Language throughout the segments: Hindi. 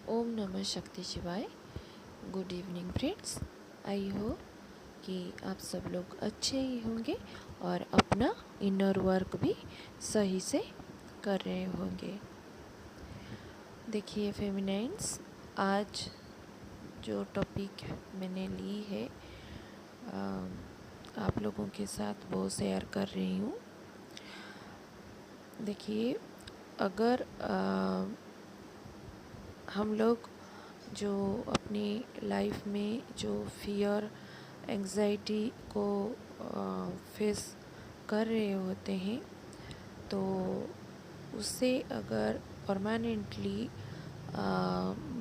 ओम नमः शक्ति शिवाय। Good evening friends. आई हो कि आप सब लोग अच्छे ही होंगे और अपना इनर वर्क भी सही से कर रहे होंगे। देखिए फेमिनाइंस, आज जो टॉपिक मैंने ली है आप लोगों के साथ वो शेयर कर रही हूँ। देखिए, अगर हम लोग जो अपनी लाइफ में जो फियर एंजाइटी को फेस कर रहे होते हैं, तो उससे अगर परमानेंटली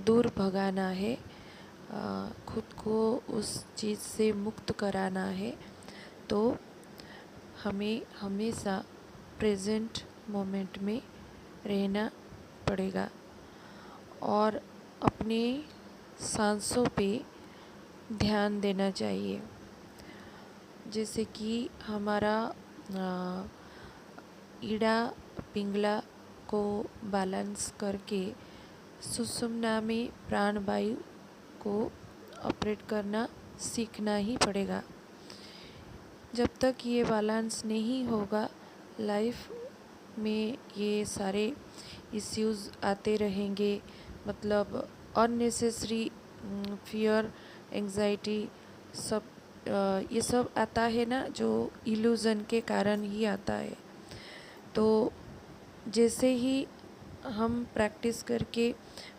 दूर भगाना है, खुद को उस चीज़ से मुक्त कराना है, तो हमें हमेशा प्रेजेंट मोमेंट में रहना पड़ेगा और अपने सांसों पे ध्यान देना चाहिए। जैसे कि हमारा ईड़ा पिंगला को बैलेंस करके सुषुम्ना में प्राणवायु को ऑपरेट करना सीखना ही पड़ेगा। जब तक ये बैलेंस नहीं होगा, लाइफ में ये सारे इश्यूज़ आते रहेंगे। मतलब अननेसेसरी फियर एंजाइटी सब ये सब आता है ना, जो इल्यूज़न के कारण ही आता है। तो जैसे ही हम प्रैक्टिस करके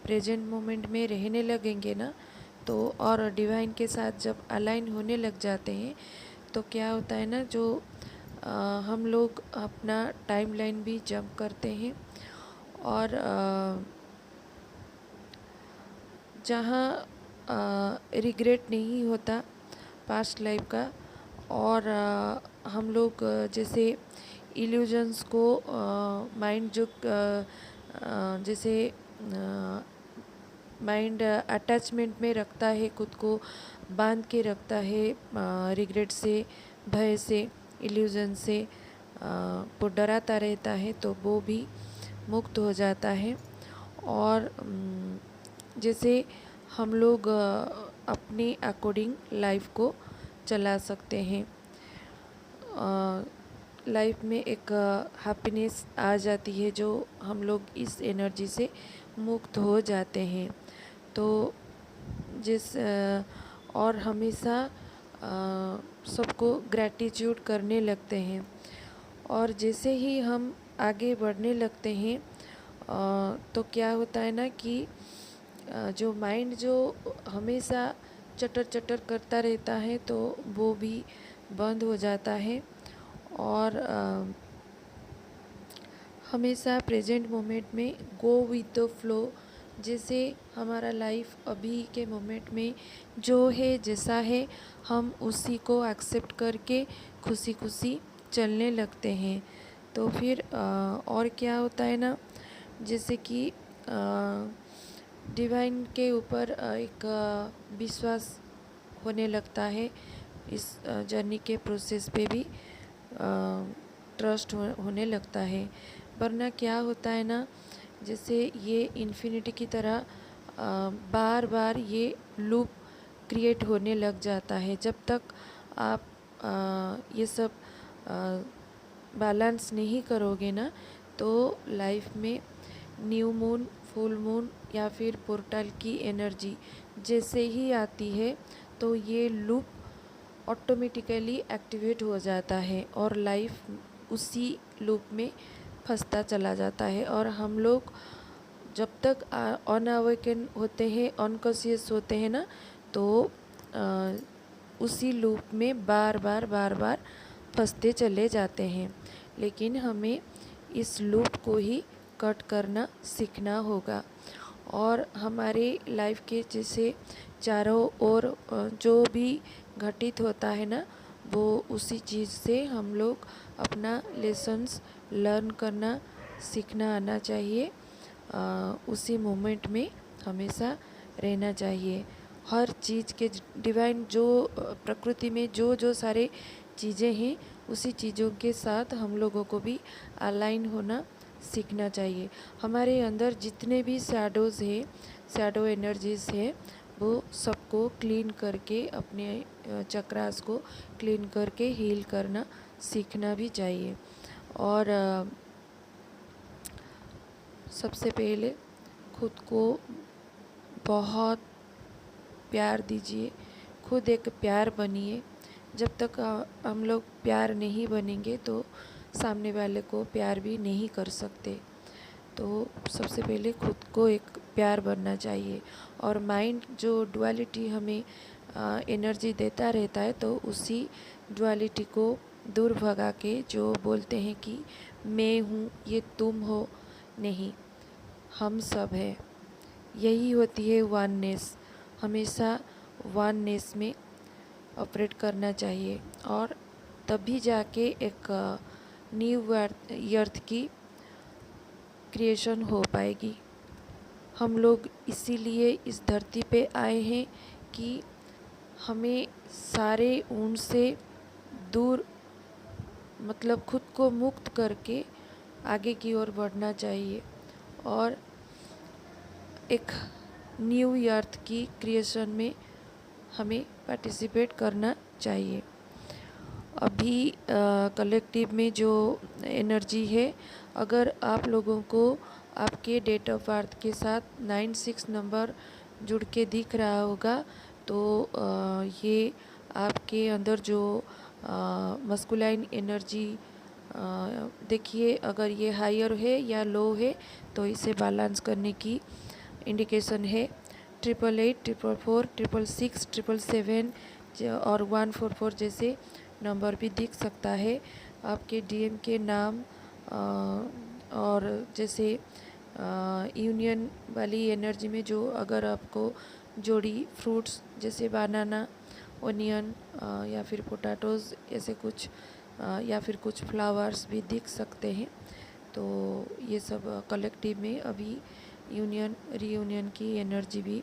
प्रेजेंट मोमेंट में रहने लगेंगे ना, तो और डिवाइन के साथ जब अलाइन होने लग जाते हैं, तो क्या होता है ना, जो हम लोग अपना टाइमलाइन भी जंप करते हैं और जहाँ रिग्रेट नहीं होता पास्ट लाइफ का, और हम लोग जैसे इल्यूजन्स को माइंड जो जैसे माइंड अटैचमेंट में रखता है, खुद को बांध के रखता है रिग्रेट से, भय से, इल्यूजन से, वो डराता रहता है, तो वो भी मुक्त हो जाता है। और जैसे हम लोग अपने अकॉर्डिंग लाइफ को चला सकते हैं। लाइफ में एक हैप्पीनेस आ जाती है, जो हम लोग इस एनर्जी से मुक्त हो जाते हैं। तो और हमेशा सबको ग्रैटिट्यूड करने लगते हैं। और जैसे ही हम आगे बढ़ने लगते हैं, तो क्या होता है ना कि जो माइंड जो हमेशा चटर चटर करता रहता है, तो वो भी बंद हो जाता है और हमेशा प्रेजेंट मोमेंट में गो विद द फ्लो। जैसे हमारा लाइफ अभी के मोमेंट में जो है, जैसा है, हम उसी को एक्सेप्ट करके खुशी खुशी चलने लगते हैं। तो फिर और क्या होता है ना, जैसे कि डिवाइन के ऊपर एक विश्वास होने लगता है। इस जर्नी के प्रोसेस पे भी ट्रस्ट होने लगता है। वरना क्या होता है ना, जैसे ये इन्फिनिटी की तरह बार बार ये लूप क्रिएट होने लग जाता है। जब तक आप ये सब बैलेंस नहीं करोगे ना, तो लाइफ में न्यू मून, फुल मून या फिर पोर्टल की एनर्जी जैसे ही आती है, तो ये लूप ऑटोमेटिकली एक्टिवेट हो जाता है और लाइफ उसी लूप में फंसता चला जाता है। और हम लोग जब तक अनअवेकन होते हैं, अनकॉन्शियस होते हैं ना, तो उसी लूप में बार बार फंसते चले जाते हैं। लेकिन हमें इस लूप को ही कट करना सीखना होगा। और हमारे लाइफ के जैसे चारों ओर जो भी घटित होता है ना, वो उसी चीज़ से हम लोग अपना लेसन्स लर्न करना सीखना आना चाहिए। उसी मोमेंट में हमेशा रहना चाहिए। हर चीज़ के डिवाइन जो प्रकृति में जो जो सारे चीज़ें हैं, उसी चीज़ों के साथ हम लोगों को भी अलाइन होना सीखना चाहिए। हमारे अंदर जितने भी शैडोज़ है, शैडो एनर्जीज़ है, वो सबको क्लीन करके अपने चक्रास को क्लीन करके हील करना सीखना भी चाहिए। और सबसे पहले खुद को बहुत प्यार दीजिए, खुद एक प्यार बनिए। जब तक हम लोग प्यार नहीं बनेंगे तो सामने वाले को प्यार भी नहीं कर सकते। तो सबसे पहले खुद को एक प्यार बनना चाहिए। और माइंड जो डुअलिटी हमें एनर्जी देता रहता है, तो उसी डुअलिटी को दूर भगा के जो बोलते हैं कि मैं हूँ, ये तुम हो, नहीं, हम सब हैं, यही होती है वननेस। हमेशा वननेस में ऑपरेट करना चाहिए और तभी जाके एक न्यू अर्थ की क्रिएशन हो पाएगी। हम लोग इसीलिए इस धरती पे आए हैं कि हमें सारे उनसे दूर, मतलब खुद को मुक्त करके आगे की ओर बढ़ना चाहिए और एक न्यू अर्थ की क्रिएशन में हमें पार्टिसिपेट करना चाहिए। अभी कलेक्टिव में जो एनर्जी है, अगर आप लोगों को आपके डेट ऑफ बर्थ के साथ 96 नंबर जुड़ के दिख रहा होगा, तो ये आपके अंदर जो मस्कुलाइन एनर्जी, देखिए अगर ये हायर है या लो है तो इसे बैलेंस करने की इंडिकेशन है। 888, 444, 666, 777 और 144 जैसे नंबर भी दिख सकता है। आपके डीएम के नाम और जैसे यूनियन वाली एनर्जी में जो अगर आपको जोड़ी फ्रूट्स जैसे बनाना, ओनियन या फिर पोटैटोज़ ऐसे कुछ या फिर कुछ फ्लावर्स भी दिख सकते हैं। तो ये सब कलेक्टिव में अभी यूनियन रीयूनियन की एनर्जी भी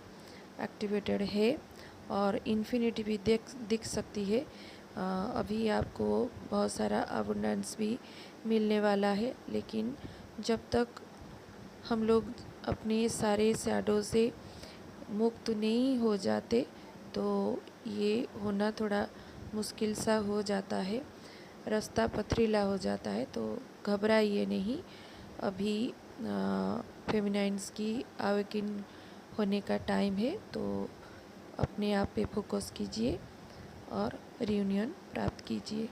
एक्टिवेटेड है और इन्फिनिटी भी दिख सकती है। अभी आपको बहुत सारा अबंडेंस भी मिलने वाला है, लेकिन जब तक हम लोग अपने सारे शैडो से मुक्त नहीं हो जाते तो ये होना थोड़ा मुश्किल सा हो जाता है, रास्ता पथरीला हो जाता है। तो घबराइए नहीं, अभी फेमिनाइन्स की अवेकिन होने का टाइम है। तो अपने आप पे फोकस कीजिए और रियूनियन प्राप्त कीजिए।